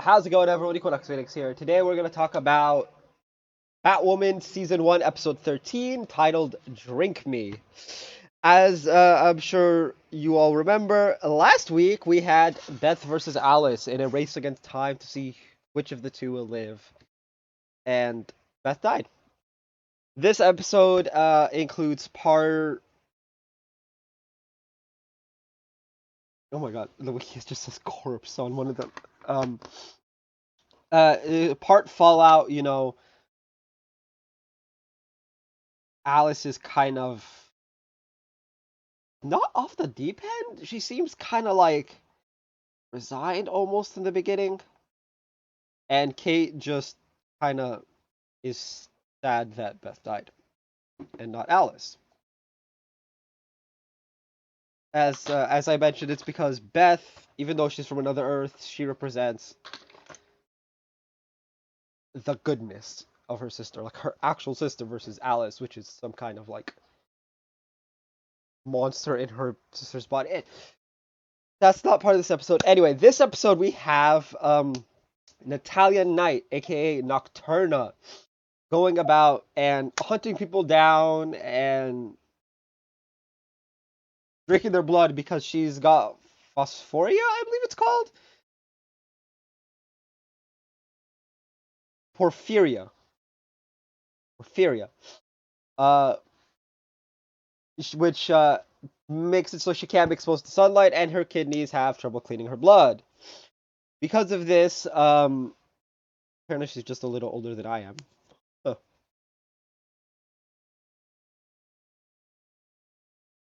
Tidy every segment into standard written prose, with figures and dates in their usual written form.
How's it going, everyone? Equinox Phoenix here. Today we're going to talk about Batwoman Season 1, Episode 13, titled Drink Me. As I'm sure you all remember, last week we had Beth versus Alice in a race against time to see which of the two will live. And Beth died. This episode includes part. Oh my god, the wiki just says corpse on one of them. Part Fallout, Alice is kind of not off the deep end. She seems kind of like resigned almost in the beginning. And Kate just kind of is sad that Beth died and not Alice. As I mentioned, it's because Beth, even though she's from another Earth, she represents the goodness of her sister, like her actual sister versus Alice, which is some kind of like monster in her sister's body. That's not part of this episode. Anyway, this episode we have Natalia Knight, aka Nocturna, going about and hunting people down and drinking their blood because she's got phosphoria, I believe it's called. Porphyria. Porphyria. Uh, which makes it so she can't be exposed to sunlight and her kidneys have trouble cleaning her blood. Because of this, apparently she's just a little older than I am. Huh.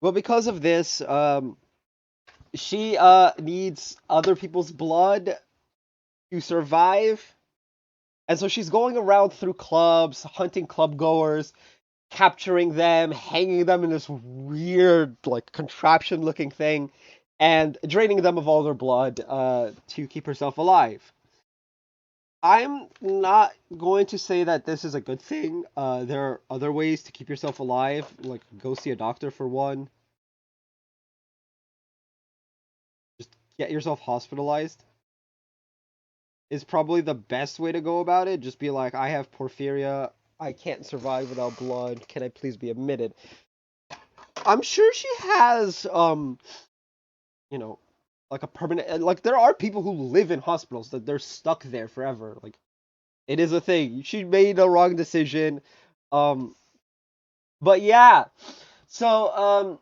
Well, because of this, she needs other people's blood to survive. And so she's going around through clubs, hunting club goers, capturing them, hanging them in this weird, like, contraption looking thing, and draining them of all their blood to keep herself alive. I'm not going to say that this is a good thing. There are other ways to keep yourself alive, like go see a doctor for one. Just get yourself hospitalized is probably the best way to go about it. Just be like, I have porphyria. I can't survive without blood. Can I please be admitted? I'm sure she has, you know, like a permanent. Like there are people who live in hospitals that they're stuck there forever. Like it is a thing. She made a wrong decision. Um, but yeah. So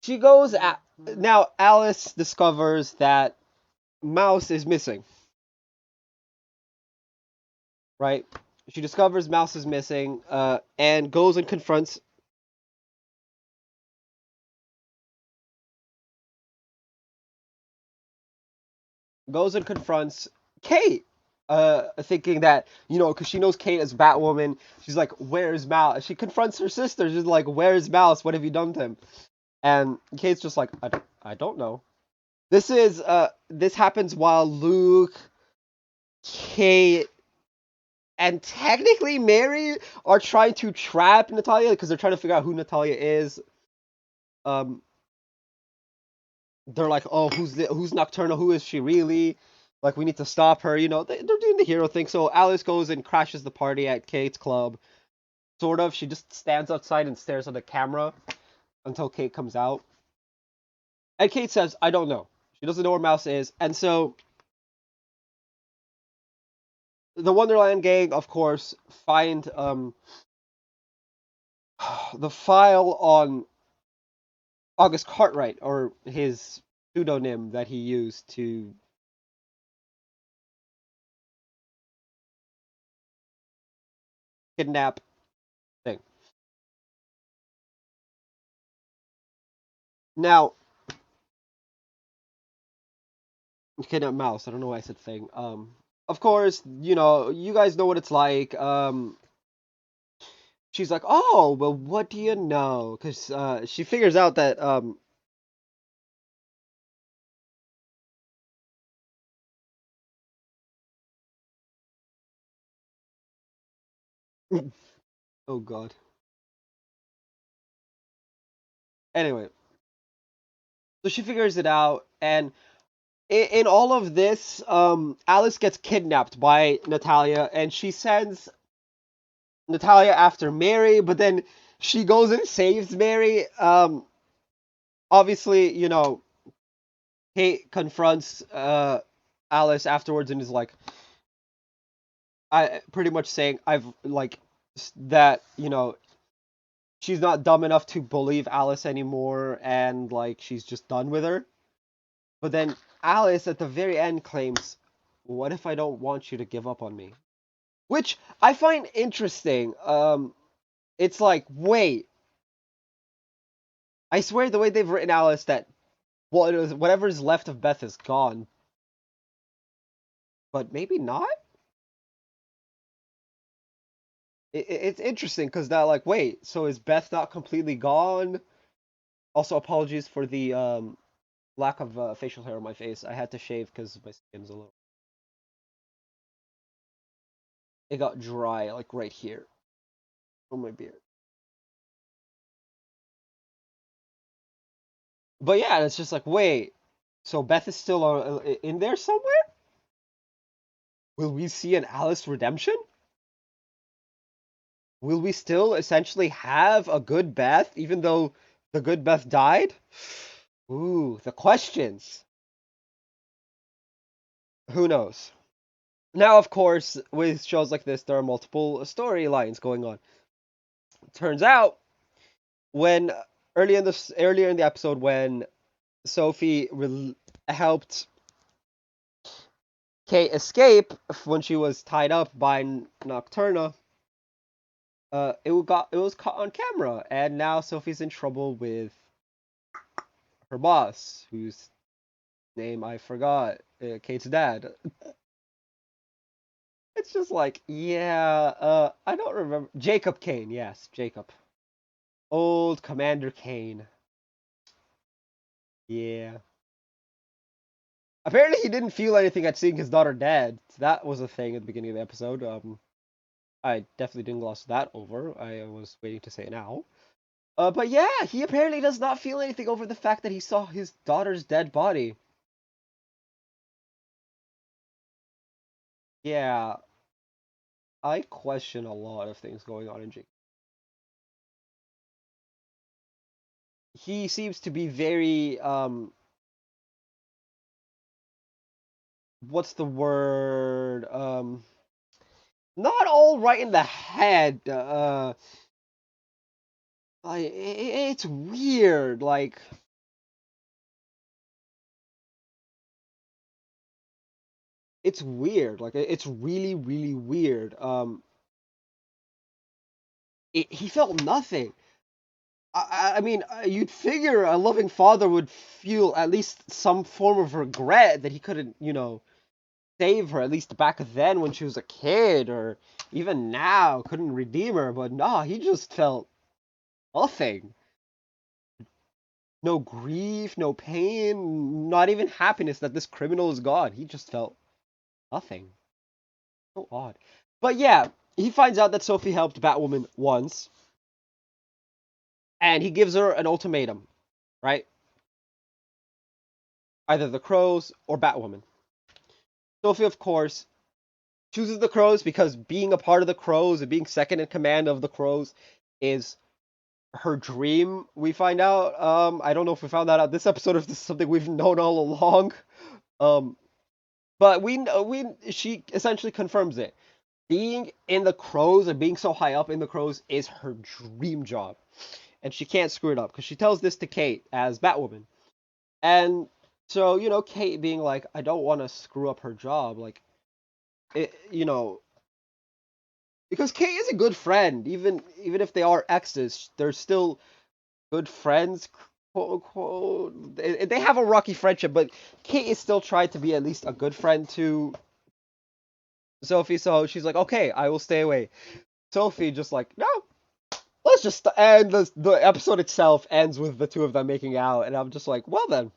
she goes at now. Alice discovers that Mouse is missing. Right? She discovers Mouse is missing, and goes and confronts Kate, thinking that because she knows Kate as Batwoman, she's like, "Where's Mouse?" She confronts her sister. She's like, "Where's Mouse? What have you done to him?" And Kate's just like, "I don't know." This happens while Luke, Kate, and technically Mary are trying to trap Natalia because they're trying to figure out who Natalia is. Um, they're like, "Oh, who's Nocturna? Who is she really?" Like, we need to stop her. They're doing the hero thing. So Alice goes and crashes the party at Kate's club. Sort of. She just stands outside and stares at the camera until Kate comes out. And Kate says, "I don't know." She doesn't know where Mouse is. And so the Wonderland gang, of course, find the file on August Cartwright, or his pseudonym that he used to kidnap thing. Now, kidnap Mouse. I don't know why I said thing. Of course, you guys know what it's like. She's like, "Oh, well, what do you know?" Because she figures out that oh god. Anyway, so she figures it out, and in all of this, Alice gets kidnapped by Natalia, and she sends Natalia after Mary, but then she goes and saves Mary. Obviously, Kate confronts Alice afterwards and is like, I pretty much saying I've like that, she's not dumb enough to believe Alice anymore, and like she's just done with her. But then Alice at the very end claims, "What if I don't want you to give up on me?" Which I find interesting. It's like, wait, I swear the way they've written Alice that whatever's left of Beth is gone, but maybe not. It's interesting because that like, wait, so is Beth not completely gone? Also, apologies for the lack of facial hair on my face. I had to shave because my skin's a little. It got dry like right here on my beard. But yeah, it's just like, wait, so Beth is still in there somewhere? Will we see an Alice redemption? Will we still essentially have a good Beth, even though the good Beth died? Ooh, the questions. Who knows? Now, of course, with shows like this, there are multiple storylines going on. Turns out, when earlier in the episode, when Sophie helped Kate escape when she was tied up by Nocturna, it was caught on camera, and now Sophie's in trouble with her boss, whose name I forgot, Kate's dad. It's just like, yeah, I don't remember. Jacob Kane, yes, Jacob. Old Commander Kane. Yeah. Apparently he didn't feel anything at seeing his daughter dead. That was a thing at the beginning of the episode. I definitely didn't gloss that over. I was waiting to say it now. But yeah, he apparently does not feel anything over the fact that he saw his daughter's dead body. Yeah, I question a lot of things going on in Jake. He seems to be very what's the word? Not all right in the head. Like it's weird. Like it's weird. Like it's really really weird. He felt nothing. I mean, you'd figure a loving father would feel at least some form of regret that he couldn't, save her, at least back then when she was a kid, or even now, couldn't redeem her. But nah, he just felt nothing. No grief, no pain, not even happiness that this criminal is gone. He just felt nothing. So odd. But yeah, he finds out that Sophie helped Batwoman once, and he gives her an ultimatum, right? Either the Crows or Batwoman. Sophie, of course, chooses the Crows because being a part of the Crows and being second in command of the Crows is her dream. We find out. I don't know if we found that out this episode, if this is something we've known all along. Um, but she essentially confirms it. Being in the Crows and being so high up in the Crows is her dream job, and she can't screw it up because she tells this to Kate as Batwoman. And so, Kate being like, I don't want to screw up her job, like, because Kate is a good friend, even if they are exes, they're still good friends, quote unquote. They have a rocky friendship, but Kate is still trying to be at least a good friend to Sophie, so she's like, okay, I will stay away. Sophie just like, no, let's just end the episode itself ends with the two of them making out, and I'm just like, well then,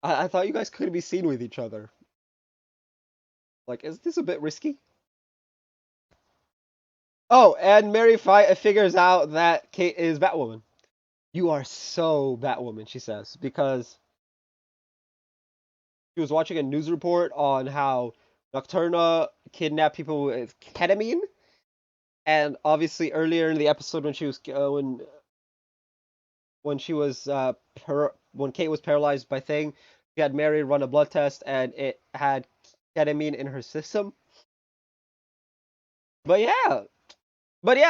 I thought you guys couldn't be seen with each other. Like, is this a bit risky? Oh, and Mary figures out that Kate is Batwoman. You are so Batwoman, she says, because she was watching a news report on how Nocturna kidnapped people with ketamine, and obviously earlier in the episode when she was when Kate was paralyzed by Thing, she had Mary run a blood test and it had ketamine in her system. But yeah,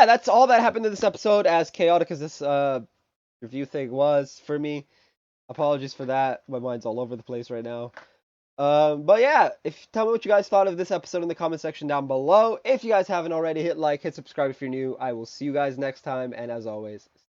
that's all that happened in this episode. As chaotic as this review thing was for me, apologies for that. My mind's all over the place right now. But yeah, if tell me what you guys thought of this episode in the comment section down below. If you guys haven't already, hit like, hit subscribe if you're new. I will see you guys next time, and as always, stay